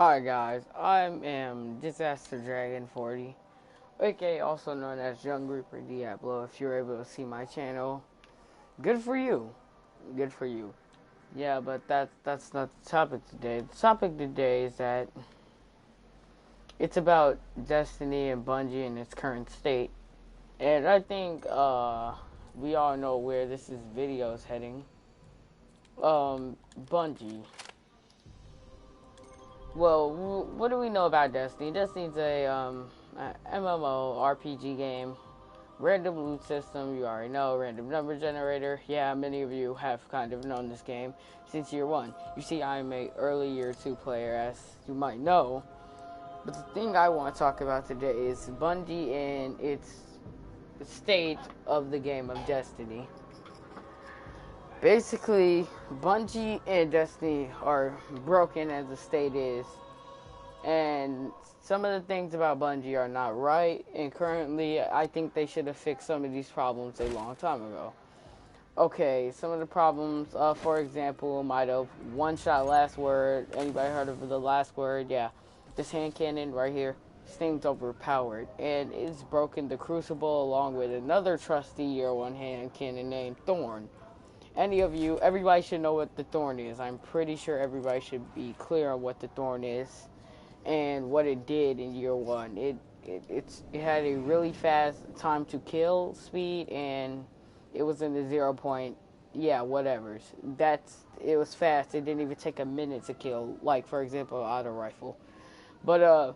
Hi guys, I am Disaster Dragon 40, aka also known as Young Reaper Diablo. If you're able to see my channel, good for you. Good for you. Yeah, but that's not the topic today. The topic today is that it's about Destiny and Bungie in its current state. And I think we all know where video is heading. Bungie. Well, what do we know about Destiny? Destiny's a MMO RPG game, random loot system. You already know, random number generator. Yeah, many of you have kind of known this game since year one. You see, I'm a early year two player, as you might know. But the thing I want to talk about today is Bungie and its state of the game of Destiny. Basically, Bungie and Destiny are broken as the state is, and some of the things about Bungie are not right, and currently I think they should have fixed some of these problems a long time ago. Okay, some of the problems, for example, might have one-shot last word. Anybody heard of the last word? Yeah, this hand cannon right here, this thing's overpowered, and it's broken the Crucible along with another trusty year one hand cannon named Thorn. Everybody should know what the Thorn is. I'm pretty sure everybody should be clear on what the Thorn is and what it did in year one. It had a really fast time to kill speed, and it was in the 0 point, yeah, whatever. It was fast. It didn't even take a minute to kill, like, for example, auto rifle. But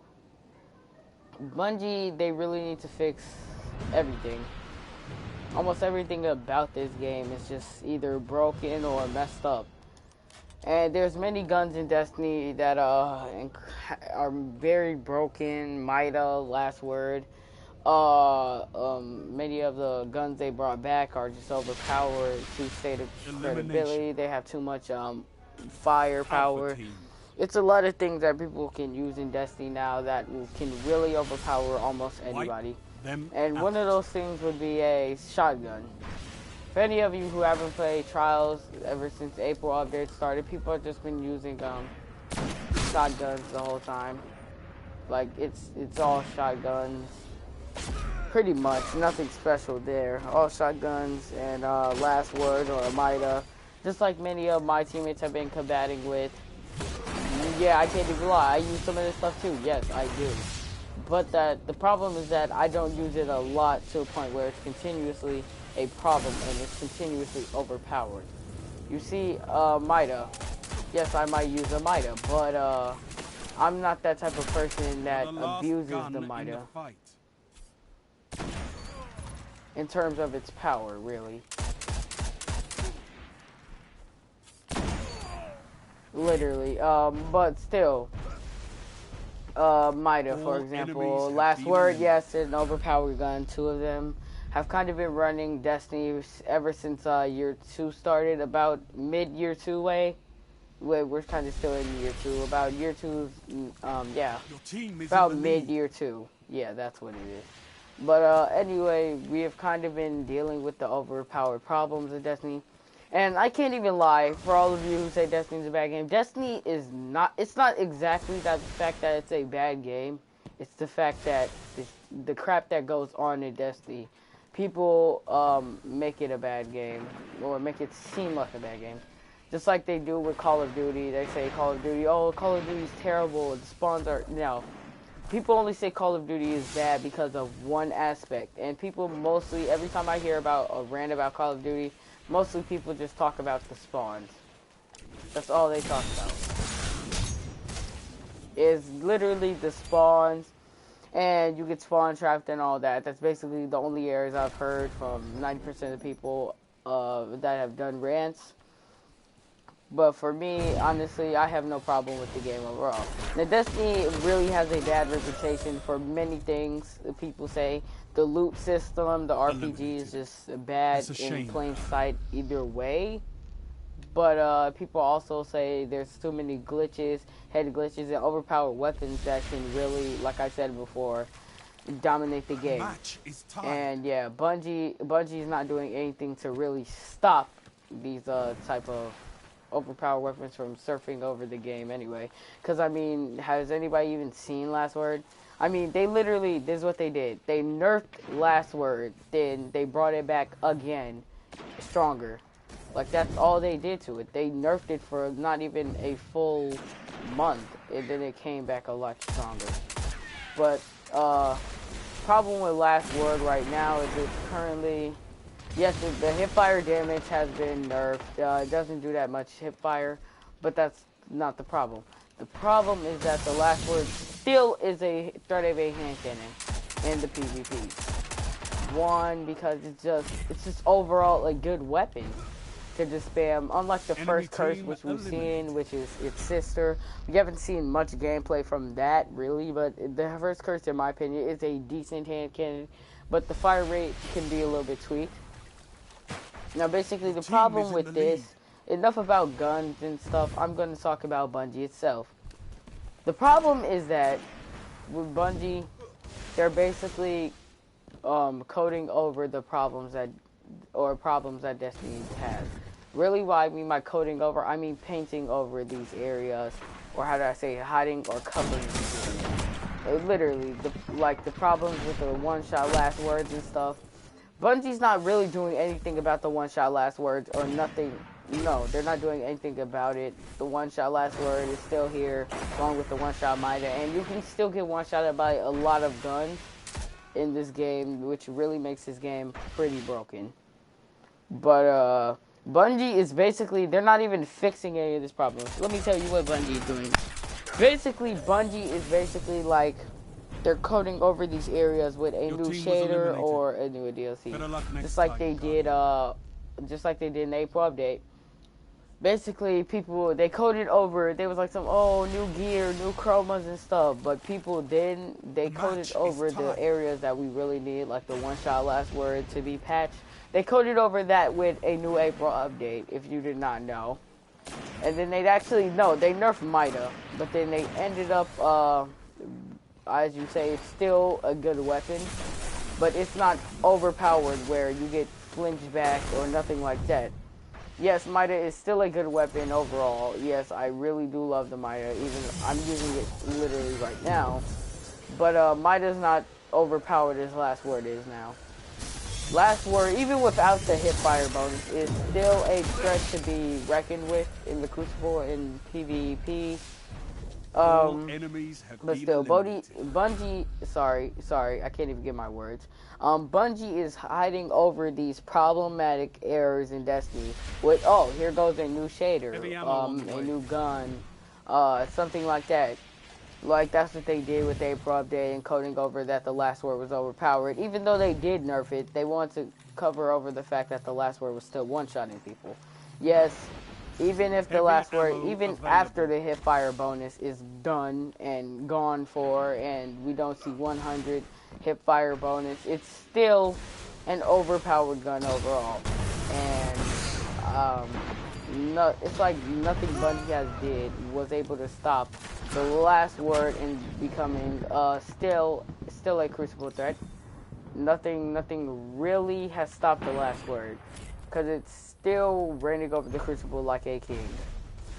Bungie, they really need to fix everything. Almost everything about this game is just either broken or messed up. And there's many guns in Destiny that are very broken. Mida, last word. Many of the guns they brought back are just overpowered to state of credibility. They have too much firepower. It's a lot of things that people can use in Destiny now that can really overpower almost anybody. And one of those things would be a shotgun. For any of you who haven't played Trials ever since April update started, people have just been using shotguns the whole time. Like, it's all shotguns. Pretty much, nothing special there. All shotguns and last word or a Mida. Just like many of my teammates have been combating with. Yeah, I can't even lie. I use some of this stuff too. Yes, I do. But the problem is that I don't use it a lot to a point where it's continuously a problem and it's continuously overpowered. You see, Mida. Yes, I might use a Mida, but I'm not that type of person that abuses the Mida in terms of its power, really. Literally, but still. Mida, for example. Last word, yes, an overpowered gun. Two of them have kind of been running Destiny ever since year 2 started, about mid-year 2 way. We're kind of still in year 2. About year 2, yeah. About mid-year 2. Yeah, that's what it is. But anyway, we have kind of been dealing with the overpowered problems of Destiny. And I can't even lie, for all of you who say Destiny's a bad game, Destiny is not, it's not exactly the fact that it's a bad game. It's the fact that the crap that goes on in Destiny, people make it a bad game, or make it seem like a bad game. Just like they do with Call of Duty. They say Call of Duty, oh, Call of Duty's terrible, the spawns are, no. People only say Call of Duty is bad because of one aspect. And people mostly, every time I hear about a rant about Call of Duty, mostly people just talk about the spawns. That's all they talk about. Is literally the spawns, and you get spawn trapped and all that. That's basically the only areas I've heard from 90% of the people that have done rants. But for me, honestly, I have no problem with the game overall. Now, Destiny really has a bad reputation for many things. People say the loot system, the RPG is just bad in plain sight either way. But people also say there's too many glitches, head glitches, and overpowered weapons that can really, like I said before, dominate the game. And yeah, Bungie is not doing anything to really stop these type of overpowered weapons from surfing over the game anyway. Because, I mean, has anybody even seen Last Word? I mean, they literally, this is what they did. They nerfed Last Word, then they brought it back again, stronger. Like, that's all they did to it. They nerfed it for not even a full month, and then it came back a lot stronger. But, problem with Last Word right now is it's currently, yes, the hipfire damage has been nerfed. It doesn't do that much hipfire, but that's not the problem. The problem is that the Last Word still is a threat of a hand cannon in the PvP. One, because it's just overall a good weapon to just spam. Unlike the first curse, which we've seen, which is its sister. We haven't seen much gameplay from that, really, but the first curse, in my opinion, is a decent hand cannon, but the fire rate can be a little bit tweaked. Now, basically, the problem with this, enough about guns and stuff, I'm going to talk about Bungie itself. The problem is that with Bungie, they're basically coding over the problems that Destiny has. Really, what I mean by coding over, I mean painting over these areas, or how do I say, hiding or covering these areas. Literally, the problems with the one-shot last words and stuff. Bungie's not really doing anything about the one-shot last words or nothing. No, they're not doing anything about it. The one-shot last word is still here, along with the one-shot Mida, and you can still get one-shotted by a lot of guns in this game, which really makes this game pretty broken. But, Bungie is basically, they're not even fixing any of this problem. Let me tell you what Bungie is doing. Basically, Bungie is basically like, they're coding over these areas with a new shader or a new DLC. Just like they did in the April update. Basically, they coded over, there was like some, new gear, new chromas and stuff, but people they coded over the areas that we really need, like the one-shot last word to be patched. They coded over that with a new April update, if you did not know. And then they nerfed Mida, but then they ended up, as you say, it's still a good weapon, but it's not overpowered where you get flinched back or nothing like that. Yes, Mida is still a good weapon overall. Yes, I really do love the Mida, even I'm using it literally right now. But Mida's not overpowered as Last Word is now. Last Word, even without the hipfire bonus, is still a threat to be reckoned with in the Crucible in PvP. But still, Bungie, sorry, I can't even get my words. Bungie is hiding over these problematic errors in Destiny with, here goes a new shader, a new gun, something like that. Like, that's what they did with the April update and coding over that the Last Word was overpowered. Even though they did nerf it, they wanted to cover over the fact that the Last Word was still one-shotting people. Yes, even if the Last Word, even after the hipfire bonus is done and gone for, and we don't see 100 hipfire bonus, it's still an overpowered gun overall. And, it's like nothing Bungie was able to stop the Last Word in becoming still a Crucible threat. Nothing really has stopped the Last Word, because it's still reigning over the Crucible like a king.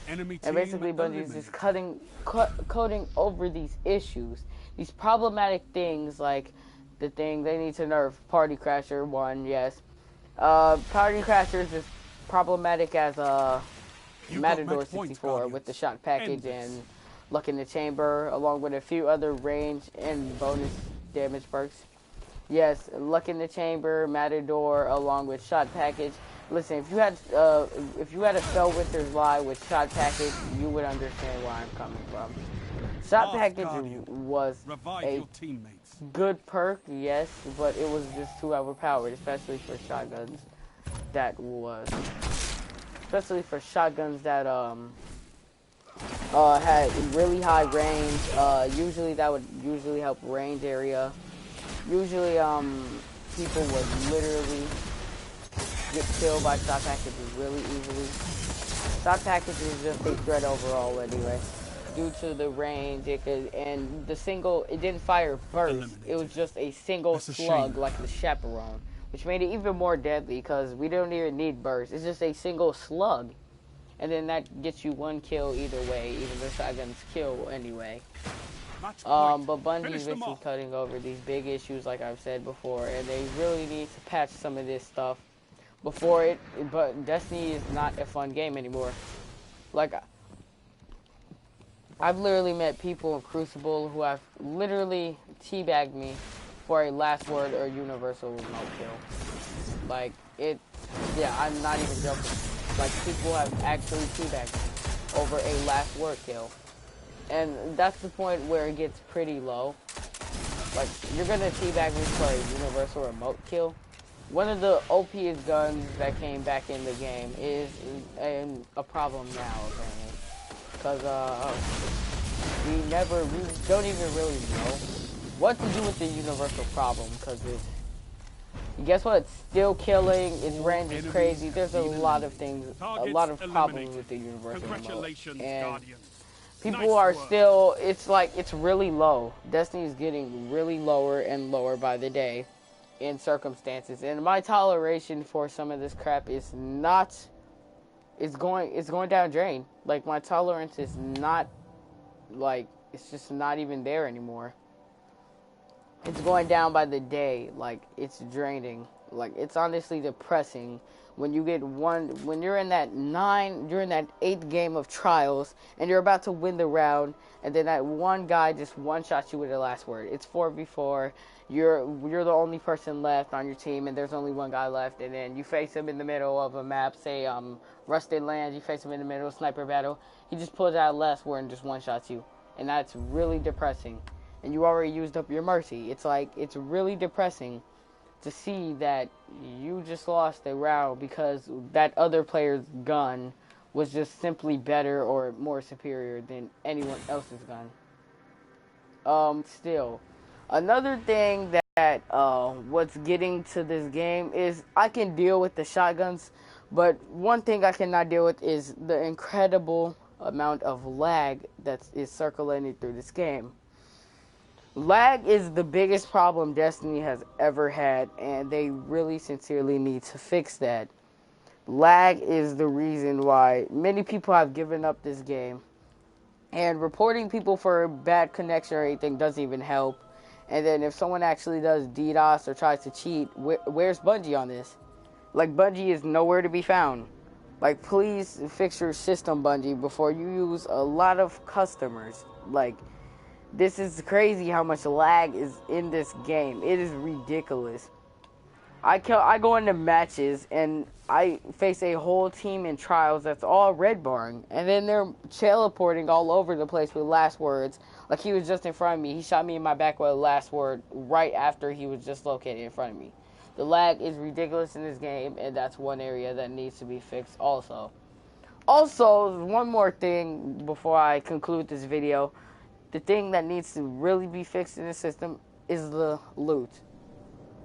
And basically Bungie is just coding over these issues, these problematic things, like the thing they need to nerf Party Crasher 1, yes. Party Crasher is just problematic as Matador 64 with the shot package and Luck in the Chamber, along with a few other range and bonus damage perks. Yes, Luck in the Chamber, Matador, along with shot package. Listen, if you had a Fellwinter's Lie with shot package, you would understand where I'm coming from. Shot package was a good perk, yes, but it was just too overpowered, especially for shotguns. Especially for shotguns that had really high range. Usually that would help range area. Usually people would literally get killed by shot packages really easily. Shot package is just a threat overall anyway, due to the range it didn't fire burst. It was just a single slug like the Chaperone, which made it even more deadly because we don't even need burst. It's just a single slug. and then that gets you 1 kill either way, even the shotguns kill anyway. But Bungie is basically cutting over these big issues, like I've said before, and they really need to patch some of this stuff before it. But Destiny is not a fun game anymore. Like, I've literally met people in Crucible who have literally teabagged me for a last word or universal remote kill. Like, yeah, I'm not even joking. Like, people have actually teabagged me over a last word kill. And that's the point where it gets pretty low. Like, you're gonna teabag me for a universal remote kill. One of the OPest guns that came back in the game is a problem now, apparently. Because, we don't even really know what to do with the universal problem, because guess what? It's still killing, its range is crazy, there's a lot of things, a lot of problems with the universal remote. And people are still, it's like, it's really low. Destiny is getting really lower and lower by the day in circumstances. And my toleration for some of this crap is not, it's going down drain. Like, my tolerance is not, like, it's just not even there anymore. It's going down by the day. Like, it's draining. Like, it's honestly depressing when you get when you're in that 8th game of trials and you're about to win the round, and then that one guy just one-shots you with the last word. It's 4v4. You're the only person left on your team, and there's only one guy left, and then you face him in the middle of a map, say Rusted Lands. You face him in the middle of sniper battle. He just pulls out last word and just one-shots you, and that's really depressing. And you already used up your mercy. It's like, it's really depressing to see that you just lost a round because that other player's gun was just simply better or more superior than anyone else's gun. Still, another thing that what's getting to this game is I can deal with the shotguns, but one thing I cannot deal with is the incredible amount of lag that is circulating through this game. Lag is the biggest problem Destiny has ever had, and they really sincerely need to fix that. Lag is the reason why many people have given up this game, and reporting people for bad connection or anything doesn't even help. And then if someone actually does DDoS or tries to cheat, where's Bungie on this? Like, Bungie is nowhere to be found. Like, please fix your system, Bungie, before you use a lot of customers. Like, this is crazy how much lag is in this game. It is ridiculous. I go into matches and I face a whole team in trials that's all red barring, and then they're teleporting all over the place with last words. Like, he was just in front of me. He shot me in my back with a last word right after he was just located in front of me. The lag is ridiculous in this game, and that's one area that needs to be fixed also. Also, one more thing before I conclude this video. The thing that needs to really be fixed in the system is the loot.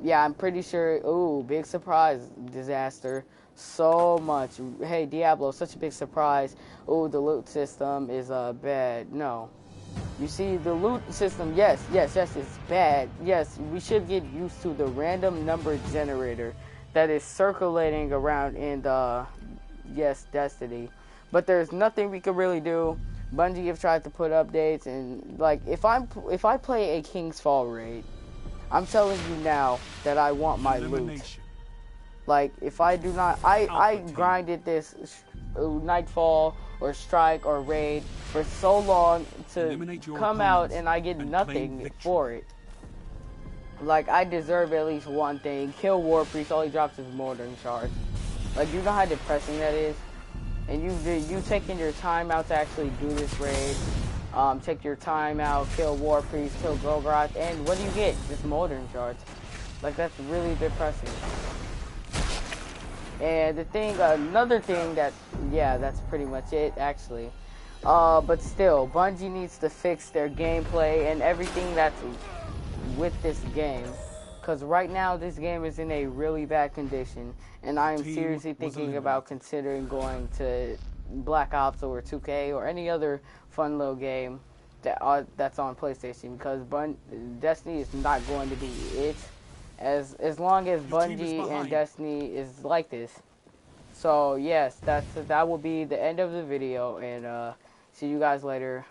Yeah, I'm pretty sure. Ooh, big surprise, disaster. So much. Hey, Diablo, such a big surprise. Ooh, the loot system is bad. No. You see, the loot system, yes, it's bad. Yes, we should get used to the random number generator that is circulating around in the, yes, Destiny. But there's nothing we can really do. Bungie have tried to put updates, and like, if I play a King's Fall raid, I'm telling you now that I want my loot. Like, if I do not, I grinded this Nightfall or Strike or Raid for so long to come out and I get nothing for it. Like, I deserve at least one thing. Kill War Priest, all he drops is Moldering Shards. Like, you know how depressing that is? And you taking your time out to actually do this raid, take your time out, kill War Priest, kill Golgoth, and what do you get? Just Moldering Shards. Like, that's really depressing. And another thing that, yeah, that's pretty much it, actually. But still, Bungie needs to fix their gameplay and everything that's with this game. Because right now, this game is in a really bad condition, and I am seriously thinking about considering going to Black Ops or 2K or any other fun little game that's on PlayStation, because Destiny is not going to be it as long as Bungie and Destiny is like this. So yes, that will be the end of the video, and see you guys later.